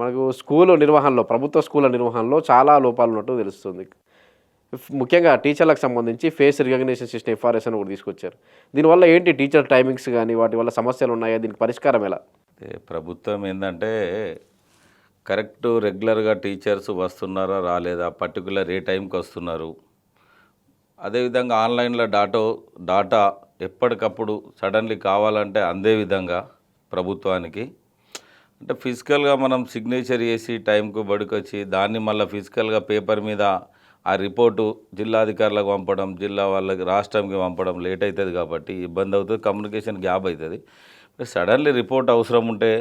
మనకు స్కూలు నిర్వహణలో, ప్రభుత్వ స్కూళ్ళ నిర్వహణలో చాలా లోపాలున్నట్టు తెలుస్తుంది. ముఖ్యంగా టీచర్లకు సంబంధించి ఫేస్ రికగ్నిషన్ సిస్టమ్ ఎఫ్ఆర్ఎస్ అని ఒకటి తీసుకొచ్చారు. దీనివల్ల ఏంటి టీచర్ టైమింగ్స్ గాని, వాటి వల్ల సమస్యలున్నాయా? దీనికి పరిష్కారం ఎలా? ప్రభుత్వం ఏందంటే కరెక్ట్ రెగ్యులర్‌గా టీచర్స్ వస్తున్నారా? రాలేదా? పర్టిక్యులర్ ఏ టైంకి వస్తున్నారు? అదేవిధంగా ఆన్‌లైన్‌లో డాటా ఎప్పటికప్పుడు సడన్‌లీ కావాలంటే అందే విధంగా ప్రభుత్వానికి అంటే ఫిజికల్‌గా మనం సిగ్నేచర్ చేసి టైంకు బడికొచ్చి దాన్ని మళ్ళీ ఫిజికల్‌గా పేపర్ మీద ఆ రిపోర్టు జిల్లాధికారులకు పంపడం, జిల్లా వాళ్ళకి రాష్ట్రంకి పంపడం లేట్ అవుతుంది కాబట్టి ఇబ్బంది అవుతుంది, కమ్యూనికేషన్ గ్యాప్ అవుతుంది. సడన్లీ రిపోర్ట్ అవసరం ఉంటే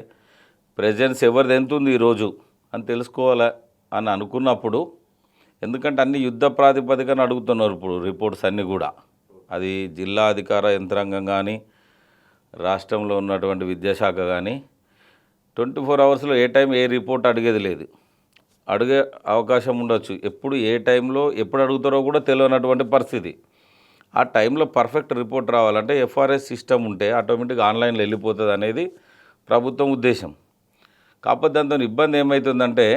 ప్రెజెన్స్ ఎవరిది ఎంత ఉంది ఈరోజు అని తెలుసుకోవాలి అని అనుకున్నప్పుడు, ఎందుకంటే అన్ని యుద్ధ ప్రాతిపదికన అడుగుతున్నారు ఇప్పుడు రిపోర్ట్స్ అన్నీ కూడా. అది జిల్లా అధికార యంత్రాంగం కానీ, రాష్ట్రంలో ఉన్నటువంటి విద్యాశాఖ కానీ 24 అవర్స్లో ఏ టైం ఏ రిపోర్ట్ అడిగేది లేదు. అడిగే అవకాశం ఉండొచ్చు. ఎప్పుడు ఏ టైంలో ఎప్పుడు అడుగుతారో కూడా తెలియనటువంటి పరిస్థితి. ఆ టైంలో పర్ఫెక్ట్ రిపోర్ట్ రావాలంటే ఎఫ్ఆర్ఎస్ సిస్టమ్ ఉంటే ఆటోమేటిక్గా ఆన్లైన్లో వెళ్ళిపోతుంది అనేది ప్రభుత్వం ఉద్దేశం. కాకపోతే దాంతో ఇబ్బంది ఏమవుతుందంటే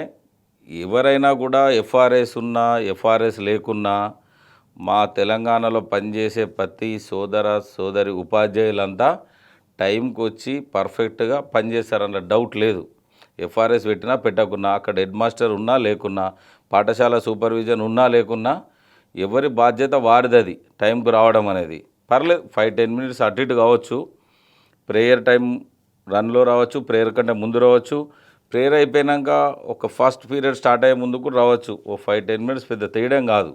ఎవరైనా కూడా ఎఫ్ఆర్ఎస్ ఉన్నా ఎఫ్ఆర్ఎస్ లేకున్నా మా తెలంగాణలో పనిచేసే ప్రతి సోదరి ఉపాధ్యాయులంతా టైంకి వచ్చి పర్ఫెక్ట్గా పనిచేస్తారన్న డౌట్ లేదు. ఎఫ్ఆర్ఎస్ పెట్టినా పెట్టకున్నా, అక్కడ హెడ్ మాస్టర్ ఉన్నా లేకున్నా, పాఠశాల సూపర్విజన్ ఉన్నా లేకున్నా ఎవరి బాధ్యత వారిది. అది టైంకి రావడం అనేది పర్లేదు. 5-10 మినిట్స్ అటు ఇటు కావచ్చు. ప్రేయర్ టైం రన్లో రావచ్చు, ప్రేయర్ కంటే ముందు రావచ్చు, ప్రేయర్ అయిపోయాక ఒక ఫస్ట్ పీరియడ్ స్టార్ట్ అయ్యే ముందు కూడా రావచ్చు. ఓ 5-10 మినిట్స్ పెద్ద తేయడం కాదు.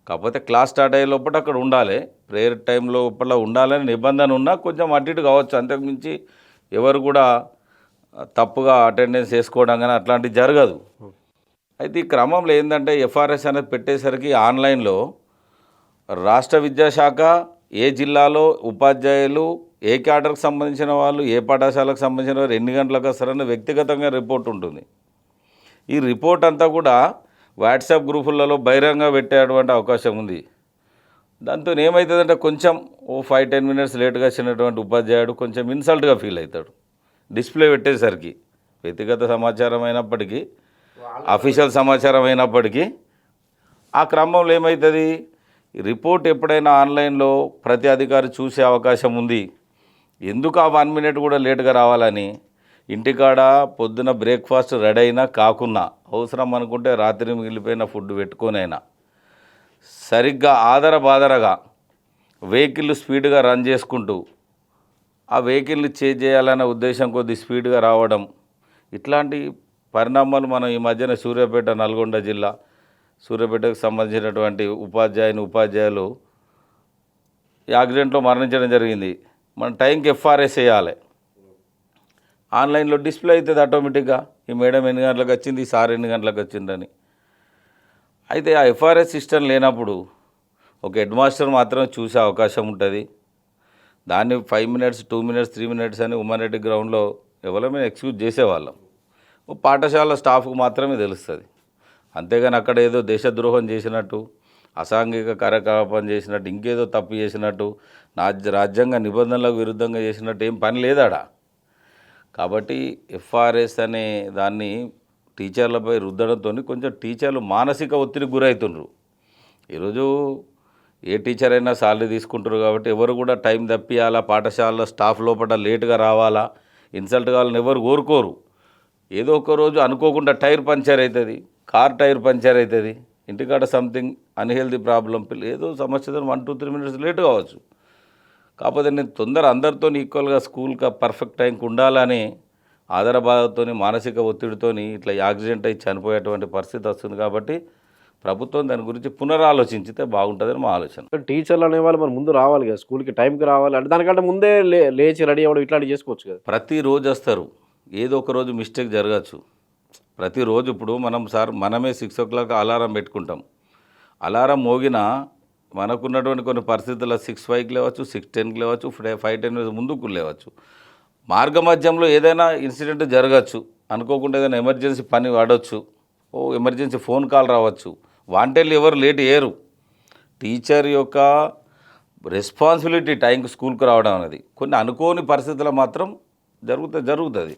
కాకపోతే క్లాస్ స్టార్ట్ అయ్యే లోపల అక్కడ ఉండాలి, ప్రేయర్ టైం లోపల ఉండాలని నిబంధన ఉన్నా కొంచెం అటు ఇటు కావచ్చు. అంతకుమించి ఎవరు కూడా తప్పుగా అటెండెన్స్ వేసుకోవడం కానీ అట్లాంటివి జరగదు. అయితే ఈ క్రమంలో ఏంటంటే ఎఫ్ఆర్ఎస్ అనేది పెట్టేసరికి ఆన్లైన్లో రాష్ట్ర విద్యాశాఖ ఏ జిల్లాలో ఉపాధ్యాయులు ఏ క్యాడర్కి సంబంధించిన వాళ్ళు, ఏ పాఠశాలకు సంబంధించిన వారు ఎన్ని గంటలకు వస్తారని వ్యక్తిగతంగా రిపోర్ట్ ఉంటుంది. ఈ రిపోర్ట్ అంతా కూడా వాట్సాప్ గ్రూపులలో బహిరంగ పెట్టేటువంటి అవకాశం ఉంది. దాంతో ఏమవుతుందంటే కొంచెం ఓ 5-10 మినిట్స్ లేట్గా వచ్చినటువంటి ఉపాధ్యాయుడు కొంచెం ఇన్సల్ట్గా ఫీల్ అవుతాడు. డిస్ప్లే పెట్టేసరికి వ్యక్తిగత సమాచారం అయినప్పటికీ, అఫీషియల్ సమాచారం అయినప్పటికీ ఆ క్రమంలో ఏమవుతుంది, రిపోర్ట్ ఎప్పుడైనా ఆన్లైన్లో ప్రతి అధికారి చూసే అవకాశం ఉంది. ఎందుకు ఆ 1 మినిట్ కూడా లేట్గా రావాలని ఇంటికాడ పొద్దున బ్రేక్ఫాస్ట్ రెడీ అయినా కాకున్నా అవసరం అనుకుంటే రాత్రి మిగిలిపోయిన ఫుడ్ పెట్టుకొనైనా సరిగ్గా బాదరగా వెహికల్ స్పీడ్గా రన్ చేసుకుంటూ ఆ వెహికల్ని చేంజ్ చేయాలనే ఉద్దేశం కొద్ది స్పీడ్గా రావడం, ఇట్లాంటి పరిణామాలు మనం ఈ మధ్యన సూర్యాపేట, నల్గొండ జిల్లా సూర్యాపేటకు సంబంధించినటువంటి ఉపాధ్యాయులు యాక్సిడెంట్లో మరణించడం జరిగింది. మన టైంకి ఎఫ్ఆర్ఎస్ వేయాలి, ఆన్లైన్లో డిస్ప్లే అవుతుంది ఆటోమేటిక్గా. ఈ మేడం ఎన్ని గంటలకు వచ్చింది, ఈ సార్ ఎన్ని గంటలకు వచ్చిందని. అయితే ఆ ఎఫ్ఆర్ఎస్ సిస్టమ్ లేనప్పుడు ఒక హెడ్ మాస్టర్ మాత్రమే చూసే అవకాశం ఉంటుంది. దాన్ని 5 మినిట్స్, 2 మినిట్స్, 3 మినిట్స్ అని ఉమ్మరెడ్డి గ్రౌండ్లో ఎవరైనా ఎక్స్క్యూజ్ చేసేవాళ్ళం. పాఠశాల స్టాఫ్కు మాత్రమే తెలుస్తుంది. అంతేగాని అక్కడ ఏదో దేశద్రోహం చేసినట్టు, అసాంఘిక కార్యకలాపం చేసినట్టు, ఇంకేదో తప్పు చేసినట్టు, రాజ్యాంగ నిబంధనలకు విరుద్ధంగా చేసినట్టు ఏం పని లేదాడ. కాబట్టి ఎఫ్ఆర్ఎస్ అనే దాన్ని టీచర్లపై రుద్దడంతో కొంచెం టీచర్లు మానసిక ఒత్తిడికి గురవుతుండ్రు. ఈరోజు ఏ టీచర్ అయినా సాలరీ తీసుకుంటారు కాబట్టి ఎవరు కూడా టైం తప్పియాలా, పాఠశాలలో స్టాఫ్ లోపల లేటుగా రావాలా, ఇన్సల్ట్ కావాలని ఎవరు కోరుకోరు. ఏదో ఒక రోజు అనుకోకుండా టైర్ పంచర్ అవుతుంది, కార్ టైర్ పంచర్ అవుతుంది, ఇంటికాడ సంథింగ్ అన్హెల్దీ ప్రాబ్లం, ఏదో సమస్యతో 1-2-3 మినిట్స్ లేట్ కావచ్చు. కాకపోతే నేను అందరితో ఈక్వల్గా స్కూల్కి పర్ఫెక్ట్ టైంకి ఉండాలని బాధతో మానసిక ఒత్తిడితో ఇట్లా యాక్సిడెంట్ అయ్యి చనిపోయేటువంటి పరిస్థితి వస్తుంది. కాబట్టి ప్రభుత్వం దాని గురించి పునరాలోచించితే బాగుంటుందని మా ఆలోచన. టీచర్లు అనేవాళ్ళు మరి ముందు రావాలి కదా, స్కూల్కి టైంకి రావాలి అంటే దానికంటే ముందే లేచి రెడీ అవ్వడం ఇట్లాంటివి చేసుకోవచ్చు కదా. ప్రతిరోజు వస్తారు, ఏదో ఒక రోజు మిస్టేక్ జరగచ్చు. ప్రతిరోజు ఇప్పుడు మనమే 6 o'clock అలారం పెట్టుకుంటాం. అలారం మోగినా మనకున్నటువంటి కొన్ని పరిస్థితుల్లో 6:05కి లేవచ్చు, 6:10కి లేవచ్చు, 5:10 మినిట్స్ ముందుకు లేవచ్చు. మార్గమధ్యంలో ఏదైనా ఇన్సిడెంట్ జరగచ్చు, అనుకోకుండా ఏదైనా ఎమర్జెన్సీ పని వాడవచ్చు, ఎమర్జెన్సీ ఫోన్ కాల్ రావచ్చు. వాంటెళ్ళు ఎవరు లేట్ చేయరు. టీచర్ యొక్క రెస్పాన్సిబిలిటీ టైంకి స్కూల్కి రావడం అనేది. కొన్ని అనుకోని పరిస్థితుల్లో మాత్రం జరుగుతుంది.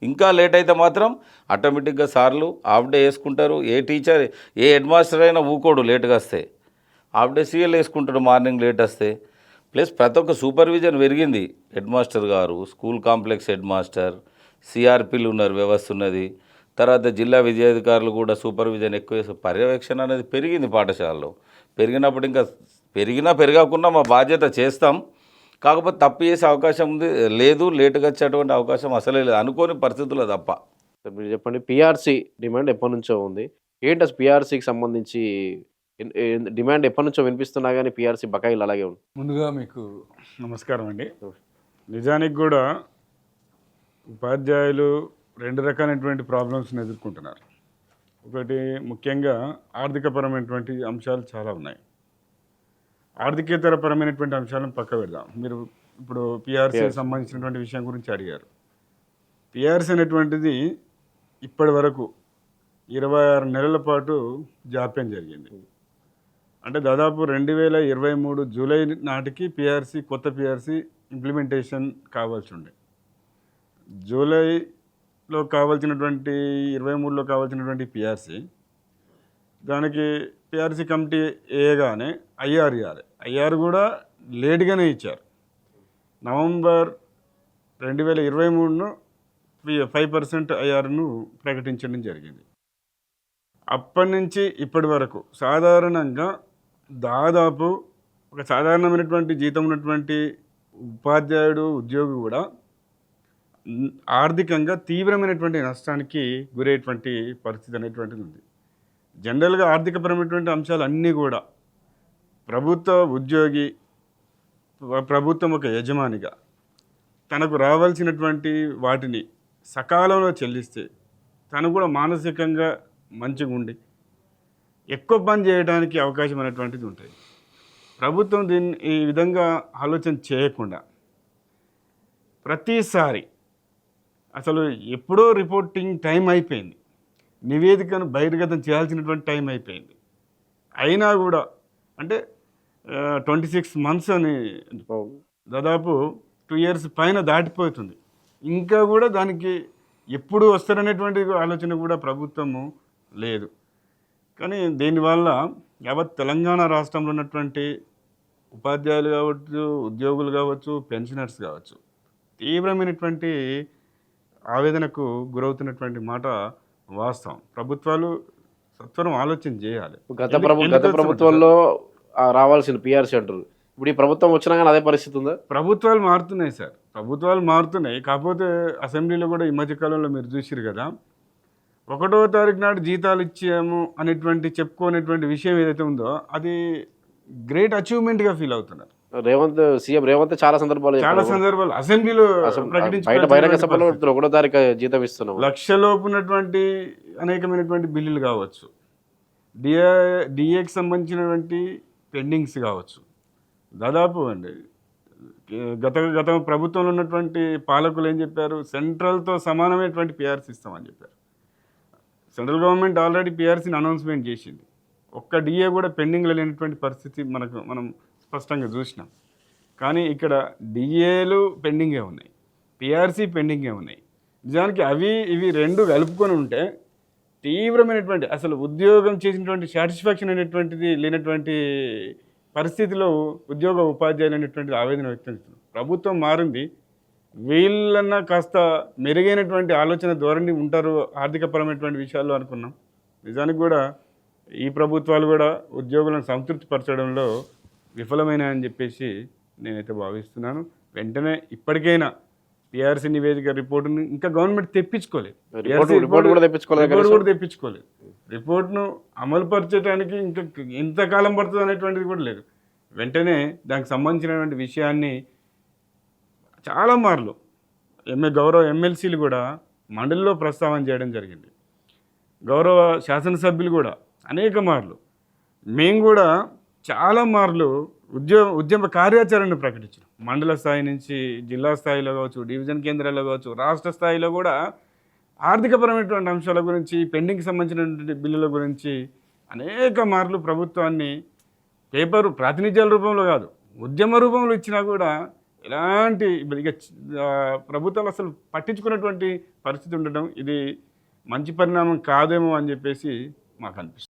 ఇంకా లేట్ అయితే మాత్రం ఆటోమేటిక్గా సార్లు హాఫ్ డే వేసుకుంటారు. ఏ టీచర్ ఏ హెడ్ మాస్టర్ అయినా ఊకోడు లేట్గా వస్తే. హాఫ్ డే సీఎల్ వేసుకుంటాడు మార్నింగ్ లేట్ వస్తే. ప్లస్ ప్రతి ఒక్క సూపర్విజన్ పెరిగింది. హెడ్ మాస్టర్ గారు, స్కూల్ కాంప్లెక్స్ హెడ్ మాస్టర్, సిఆర్పీలు ఉన్నారు, వ్యవస్థ ఉన్నది. తర్వాత జిల్లా విద్యాధికారులు కూడా సూపర్విజన్ ఎక్కువ పర్యవేక్షణ అనేది పెరిగింది పాఠశాలలో. పెరిగినప్పుడు ఇంకా పెరగకుండా మా బాధ్యత చేస్తాం. కాకపోతే తప్పు చేసే అవకాశం ఉంది లేదు, లేటుగా వచ్చేటువంటి అవకాశం అసలే లేదు, అనుకోని పరిస్థితుల్లో తప్ప. మీరు చెప్పండి, పిఆర్సీ డిమాండ్ ఎప్పటి నుంచో ఉంది. ఏంటి అసలు పిఆర్సీకి సంబంధించి డిమాండ్ ఎప్పటి నుంచో వినిపిస్తున్నా కానీ పిఆర్సీ బకాయిలు అలాగే ఉంది? ముందుగా మీకు నమస్కారం అండి. నిజానికి కూడా ఉపాధ్యాయులు రెండు రకాలైనటువంటి ప్రాబ్లమ్స్ని ఎదుర్కొంటున్నారు. ఒకటి ముఖ్యంగా ఆర్థికపరమైనటువంటి అంశాలు చాలా ఉన్నాయి. ఆర్థికేతరపరమైనటువంటి అంశాలను పక్క పెడదాం. మీరు ఇప్పుడు పిఆర్సీకి సంబంధించినటువంటి విషయం గురించి అడిగారు. పిఆర్సీ అనేటువంటిది ఇప్పటి వరకు 26 నెలల పాటు జాప్యం జరిగింది. అంటే దాదాపు 2023 జూలై నాటికి కొత్త పిఆర్సీ ఇంప్లిమెంటేషన్ కావాల్సి ఉండే. జూలైలో కావాల్సినటువంటి 23లో కావాల్సినటువంటి పిఆర్సీ, దానికి పిఆర్సీ కమిటీ వేయగానే ఐఆర్ ఇవ్వాలి. ఐఆర్ కూడా లేట్గానే ఇచ్చారు. నవంబర్ 2023 5% ఐఆర్ను ప్రకటించడం జరిగింది. అప్పటి నుంచి ఇప్పటి వరకు సాధారణంగా దాదాపు ఒక సాధారణమైనటువంటి జీతం ఉన్నటువంటి ఉపాధ్యాయుడు, ఉద్యోగి కూడా ఆర్థికంగా తీవ్రమైనటువంటి నష్టానికి గురయ్యేటువంటి పరిస్థితి అనేటువంటిది ఉంది. జనరల్గా ఆర్థికపరమైనటువంటి అంశాలు అన్నీ కూడా ప్రభుత్వం ఒక యజమానిగా తనకు రావాల్సినటువంటి వాటిని సకాలంలో చెల్లిస్తే తను కూడా మానసికంగా మంచిగా ఉండి ఎక్కువ పని చేయడానికి అవకాశం అనేటువంటిది ఉంటుంది. ప్రభుత్వం దీన్ని ఈ విధంగా ఆలోచన చేయకుండా ప్రతిసారి అసలు ఎప్పుడో రిపోర్టింగ్ టైం అయిపోయింది, నివేదికను బహిర్గతం చేయాల్సినటువంటి టైం అయిపోయింది, అయినా కూడా అంటే 26 months అని దాదాపు 2 years పైన దాటిపోతుంది. ఇంకా కూడా దానికి ఎప్పుడు వస్తారనేటువంటి ఆలోచన కూడా ప్రభుత్వము లేదు. కానీ దీనివల్ల యావత్ తెలంగాణ రాష్ట్రంలో ఉన్నటువంటి ఉపాధ్యాయులు కావచ్చు, ఉద్యోగులు కావచ్చు, పెన్షనర్స్ కావచ్చు తీవ్రమైనటువంటి ఆవేదనకు గురవుతున్నటువంటి మాట వాస్తవం. ప్రభుత్వాలు సత్వరం ఆలోచన చేయాలి. గత ప్రభుత్వంలో రావాల్సిన పిఆర్సీ అంటారు, ఇప్పుడు ఈ ప్రభుత్వం వచ్చినా కానీ అదే పరిస్థితి ఉందా? ప్రభుత్వాలు మారుతున్నాయి సార్, ప్రభుత్వాలు మారుతున్నాయి. కాకపోతే అసెంబ్లీలో కూడా ఈ మధ్యకాలంలో మీరు చూసిరు కదా, 1వ తారీఖు నాడు జీతాలు ఇచ్చాము అనేటువంటి చెప్పుకోనేటువంటి విషయం ఏదైతే ఉందో అది గ్రేట్ అచీవ్మెంట్గా ఫీల్ అవుతున్నారు. సీఎం రేవంత్ చాలా సందర్భాలు అసెంబ్లీలో బహిరంగ సభలో 1వ తారీఖు జీతం ఇస్తున్నాం. లక్షలోపు ఉన్నటువంటి అనేకమైనటువంటి బిల్లులు కావచ్చు, డిఏకి సంబంధించినటువంటి పెండింగ్స్ కావచ్చు, దాదాపు అండి గత ప్రభుత్వంలో ఉన్నటువంటి పాలకులు ఏం చెప్పారు, సెంట్రల్తో సమానమైనటువంటి పిఆర్సీ ఇస్తామని చెప్పారు. సెంట్రల్ గవర్నమెంట్ ఆల్రెడీ పిఆర్సీని అనౌన్స్మెంట్ చేసింది. ఒక్క డిఏ కూడా పెండింగ్లో లేనటువంటి పరిస్థితి మనం స్పష్టంగా చూసినాం. కానీ ఇక్కడ డిఏలు పెండింగే ఉన్నాయి, పిఆర్సీ పెండింగే ఉన్నాయి. నిజానికి ఇవి రెండు కలుపుకొని ఉంటే తీవ్రమైనటువంటి అసలు ఉద్యోగం చేసినటువంటి సాటిస్ఫాక్షన్ అనేటువంటిది లేనటువంటి పరిస్థితిలో ఉపాధ్యాయులు అనేటువంటిది ఆవేదన వ్యక్తం చేస్తున్నారు. ప్రభుత్వం మారింది, వీళ్ళన్నా కాస్త మెరుగైనటువంటి ఆలోచన ధోరణి ఉంటారు ఆర్థికపరమైనటువంటి విషయాల్లో అనుకున్నాం. నిజానికి కూడా ఈ ప్రభుత్వాలు కూడా ఉద్యోగులను సంతృప్తిపరచడంలో విఫలమైనాయని చెప్పేసి నేనైతే భావిస్తున్నాను. వెంటనే ఇప్పటికైనా పిఆర్సీ నివేదిక రిపోర్టును ఇంకా గవర్నమెంట్ తెప్పించుకోలేదు, రిపోర్ట్ను అమలుపరచడానికి ఇంకా ఎంతకాలం పడుతుంది అనేటువంటిది కూడా లేదు. వెంటనే దానికి సంబంధించినటువంటి విషయాన్ని చాలా మార్లు గౌరవ ఎమ్మెల్సీలు కూడా మండలిలో ప్రస్తావన చేయడం జరిగింది. గౌరవ శాసనసభ్యులు కూడా అనేక మార్లు, మేము కూడా చాలా మార్లు ఉద్యమ కార్యాచరణను ప్రకటించాం. మండల స్థాయి నుంచి జిల్లా స్థాయిలో కావచ్చు, డివిజన్ కేంద్రాల్లో కావచ్చు, రాష్ట్ర స్థాయిలో కూడా ఆర్థికపరమైనటువంటి అంశాల గురించి, పెండింగ్కి సంబంధించినటువంటి బిల్లుల గురించి అనేక మార్లు ప్రభుత్వాన్ని ప్రాతినిధ్యాల రూపంలో కాదు, ఉద్యమ రూపంలో ఇచ్చినా కూడా ఎలాంటి ఇక ప్రభుత్వాలు అసలు పట్టించుకున్నటువంటి పరిస్థితి ఉండడం ఇది మంచి పరిణామం కాదేమో అని చెప్పేసి మాకు అనిపిస్తుంది.